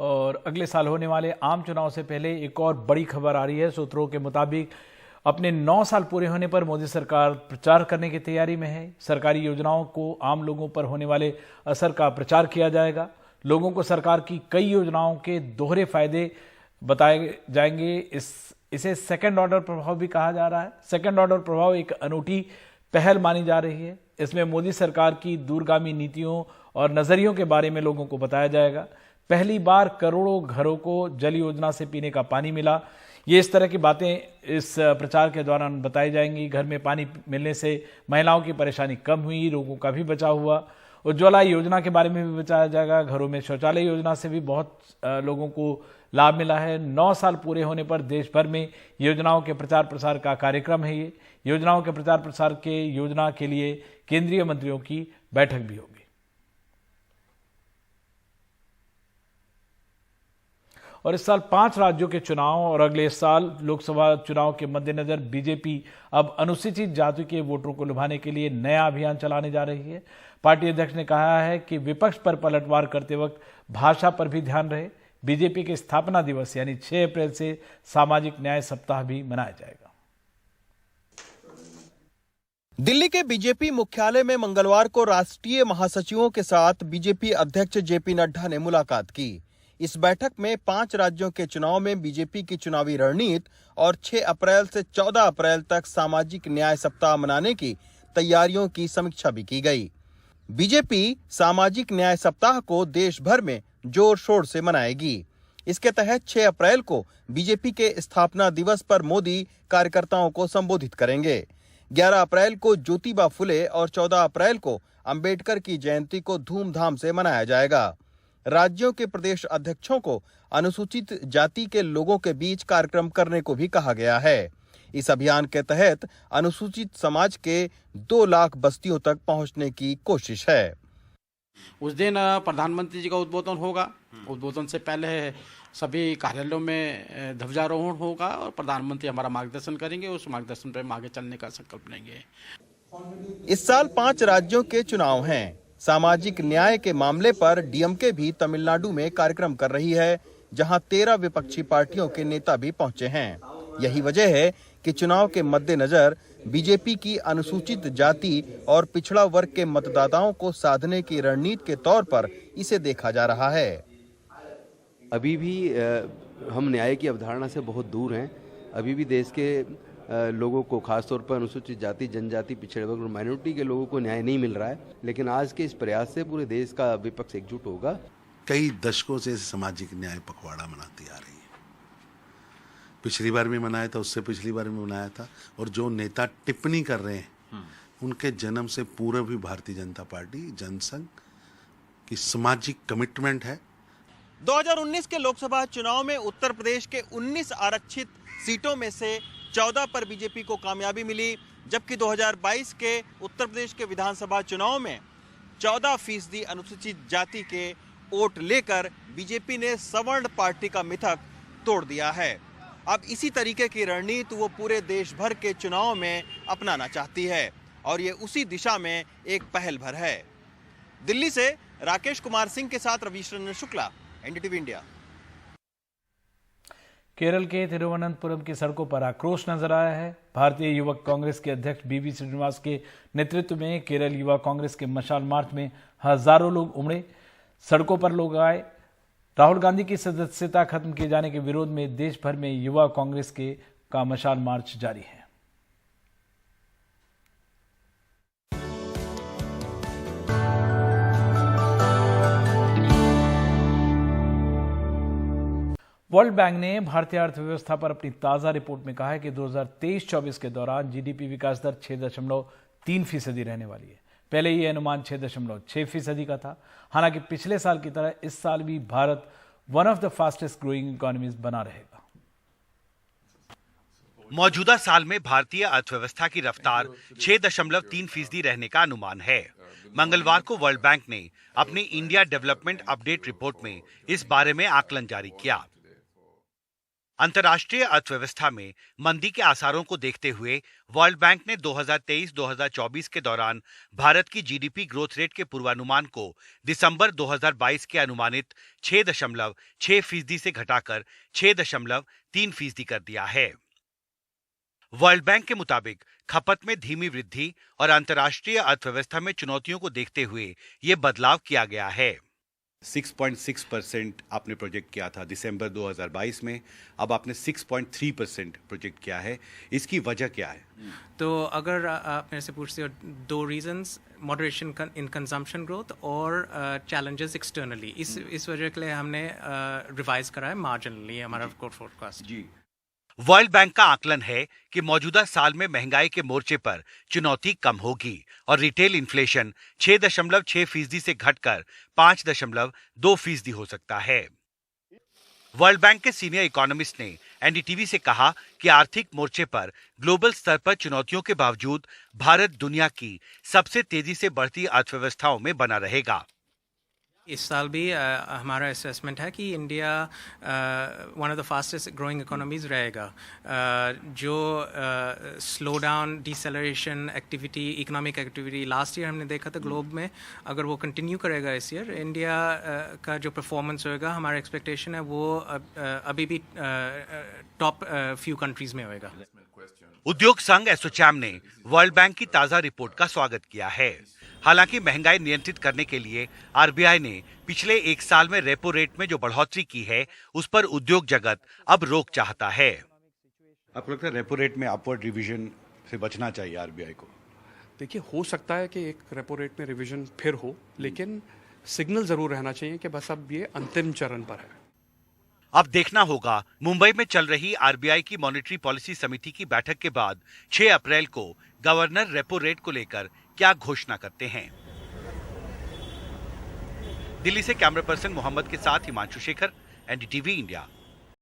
और अगले साल होने वाले आम चुनाव से पहले एक और बड़ी खबर आ रही है। सूत्रों के मुताबिक अपने 9 साल पूरे होने पर मोदी सरकार प्रचार करने की तैयारी में है। सरकारी योजनाओं को आम लोगों पर होने वाले असर का प्रचार किया जाएगा। लोगों को सरकार की कई योजनाओं के दोहरे फायदे बताए जाएंगे। इसे सेकंड ऑर्डर प्रभाव भी कहा जा रहा है। सेकंड ऑर्डर प्रभाव एक अनूठी पहल मानी जा रही है। इसमें मोदी सरकार की दूरगामी नीतियों और नजरियों के बारे में लोगों को बताया जाएगा। पहली बार करोड़ों घरों को जल योजना से पीने का पानी मिला। ये इस तरह की बातें इस प्रचार के दौरान बताई जाएंगी। घर में पानी मिलने से महिलाओं की परेशानी कम हुई, रोगों का भी बचाव हुआ। उज्ज्वला योजना के बारे में भी बताया जाएगा। घरों में शौचालय योजना से भी बहुत लोगों को लाभ मिला है। 9 साल पूरे होने पर देश भर में योजनाओं के प्रचार प्रसार का कार्यक्रम है। ये योजनाओं के प्रचार प्रसार के योजना के लिए केंद्रीय मंत्रियों की बैठक भी होगी। और इस साल 5 राज्यों के चुनाव और अगले साल लोकसभा चुनाव के मद्देनजर बीजेपी अब अनुसूचित जाति के वोटरों को लुभाने के लिए नया अभियान चलाने जा रही है। पार्टी अध्यक्ष ने कहा है कि विपक्ष पर पलटवार करते वक्त भाषा पर भी ध्यान रहे। बीजेपी के स्थापना दिवस यानी 6 अप्रैल से सामाजिक न्याय सप्ताह भी मनाया जाएगा। दिल्ली के बीजेपी मुख्यालय में मंगलवार को राष्ट्रीय महासचिवों के साथ बीजेपी अध्यक्ष जेपी नड्डा ने मुलाकात की। इस बैठक में 5 राज्यों के चुनाव में बीजेपी की चुनावी रणनीति और 6 अप्रैल से 14 अप्रैल तक सामाजिक न्याय सप्ताह मनाने की तैयारियों की समीक्षा भी की गई। बीजेपी सामाजिक न्याय सप्ताह को देश भर में जोर शोर से मनाएगी। इसके तहत 6 अप्रैल को बीजेपी के स्थापना दिवस पर मोदी कार्यकर्ताओं को संबोधित करेंगे। 11 अप्रैल को ज्योतिबा फुले और 14 अप्रैल को अंबेडकर की जयंती को धूमधाम से मनाया जाएगा। राज्यों के प्रदेश अध्यक्षों को अनुसूचित जाति के लोगों के बीच कार्यक्रम करने को भी कहा गया है। इस अभियान के तहत अनुसूचित समाज के 2 लाख बस्तियों तक पहुंचने की कोशिश है। उस दिन प्रधानमंत्री जी का उद्बोधन होगा। उद्बोधन से पहले सभी कार्यालयों में ध्वजारोहण होगा और प्रधानमंत्री हमारा मार्गदर्शन करेंगे। उस मार्गदर्शन पर आगे चलने का संकल्प लेंगे। इस साल 5 राज्यों के चुनाव हैं। सामाजिक न्याय के मामले पर डीएमके भी तमिलनाडु में कार्यक्रम कर रही है, जहां 13 विपक्षी पार्टियों के नेता भी पहुंचे हैं। यही वजह है कि चुनाव के मद्देनजर बीजेपी की अनुसूचित जाति और पिछड़ा वर्ग के मतदाताओं को साधने की रणनीति के तौर पर इसे देखा जा रहा है। अभी भी हम न्याय की अवधारणा से बहुत दूर हैं। अभी भी देश के लोगों को, खासतौर पर अनुसूचित जाति, जनजाति, पिछड़े वर्ग और माइनॉरिटी के लोगों को न्याय नहीं मिल रहा है। लेकिन आज के इस प्रयास से पूरे देश का विपक्ष एकजुट होगा। कई दशकों से सामाजिक न्याय पखवाड़ा मनाती आ रही है। पिछली बार भी मनाया था, उससे पिछली बार भी मनाया था। और जो नेता टिप्पणी कर रहे हैं उनके जन्म से पूर्व भी भारतीय जनता पार्टी, जनसंघ की सामाजिक कमिटमेंट है। 2019 के लोकसभा चुनाव में उत्तर प्रदेश के 19 आरक्षित सीटों में से 14 पर बीजेपी को कामयाबी मिली, जबकि 2022 के उत्तर प्रदेश के विधानसभा चुनाव में 14% अनुसूचित जाति के वोट लेकर बीजेपी ने सवर्ण पार्टी का मिथक तोड़ दिया है। अब इसी तरीके की रणनीति वो पूरे देश भर के चुनाव में अपनाना चाहती है और ये उसी दिशा में एक पहल भर है। दिल्ली से राकेश कुमार सिंह के साथ रवीश रंजन शुक्ला, एनडीटीवी इंडिया। केरल के तिरुवनंतपुरम की सड़कों पर आक्रोश नजर आया है। भारतीय युवक कांग्रेस के अध्यक्ष बीवी श्रीनिवास के नेतृत्व में केरल युवा कांग्रेस के मशाल मार्च में हजारों लोग उमड़े। सड़कों पर लोग आए। राहुल गांधी की सदस्यता खत्म किए जाने के विरोध में देश भर में युवा कांग्रेस का मशाल मार्च जारी है। वर्ल्ड बैंक ने भारतीय अर्थव्यवस्था पर अपनी ताजा रिपोर्ट में कहा है कि 2023-24 के दौरान जीडीपी विकास दर 6.3% रहने वाली है। पहले ये अनुमान 6.6% का था। हालांकि पिछले साल की तरह इस साल भी Bharat one of the fastest growing economies बना रहेगा। मौजूदा साल में भारतीय अर्थव्यवस्था की रफ्तार 6.3% रहने का अनुमान है। मंगलवार को वर्ल्ड बैंक ने अपनी इंडिया डेवलपमेंट अपडेट रिपोर्ट में इस बारे में आकलन जारी किया। अंतर्राष्ट्रीय अर्थव्यवस्था में मंदी के आसारों को देखते हुए वर्ल्ड बैंक ने 2023-2024 के दौरान भारत की जीडीपी ग्रोथ रेट के पूर्वानुमान को दिसंबर 2022 के अनुमानित 6.6% से घटाकर 6.3% कर दिया है। वर्ल्ड बैंक के मुताबिक खपत में धीमी वृद्धि और अंतर्राष्ट्रीय अर्थव्यवस्था में चुनौतियों को देखते हुए ये बदलाव किया गया है। 6.6% आपने प्रोजेक्ट किया था दिसंबर 2022 में, अब आपने 6.3% प्रोजेक्ट किया है। इसकी वजह क्या है? तो अगर आप मेरे से पूछते हो, दो reasons, moderation in consumption growth और चैलेंजेस एक्सटर्नली, इस वजह के लिए हमने रिवाइज करा है मार्जिनली हमारा ग्रोथ फोरकास्ट। जी, वर्ल्ड बैंक का आकलन है कि मौजूदा साल में महंगाई के मोर्चे पर चुनौती कम होगी और रिटेल इन्फ्लेशन 6.6% से घटकर 5.2% हो सकता है। वर्ल्ड बैंक के सीनियर इकोनॉमिस्ट ने एनडीटीवी से कहा कि आर्थिक मोर्चे पर ग्लोबल स्तर पर चुनौतियों के बावजूद भारत दुनिया की सबसे तेजी से बढ़ती अर्थव्यवस्थाओं में बना रहेगा। इस साल भी हमारा असेसमेंट है कि India one of the fastest growing economies रहेगा। जो slow down, deceleration activity, economic activity last year हमने देखा था ग्लोब में, अगर वो कंटिन्यू करेगा इस ईयर, इंडिया का जो परफॉर्मेंस होएगा, हमारा एक्सपेक्टेशन है वो अभी भी टॉप फ्यू कंट्रीज में होएगा। उद्योग संघ एसोचैम ने वर्ल्ड बैंक की ताजा रिपोर्ट का स्वागत किया है। हालांकि महंगाई नियंत्रित करने के लिए आरबीआई ने पिछले एक साल में रेपो रेट में जो बढ़ोतरी की है, उस पर उद्योग जगत अब रोक चाहता है। आपको लगता है रेपो रेट में अपवर्ड रिवीजन से बचना चाहिए आरबीआई को? देखिए, हो सकता है कि एक रेपो रेट में रिवीजन फिर हो, लेकिन सिग्नल जरूर रहना चाहिए कि बस अब ये अंतिम चरण पर है। अब देखना होगा मुंबई में चल रही आरबीआई की मॉनेटरी पॉलिसी समिति की बैठक के बाद 6 अप्रैल को गवर्नर रेपो रेट को लेकर क्या घोषणा करते हैं। दिल्ली से कैमरा पर्सन मोहम्मद के साथ हिमांशु शेखर, एनडीटीवी इंडिया।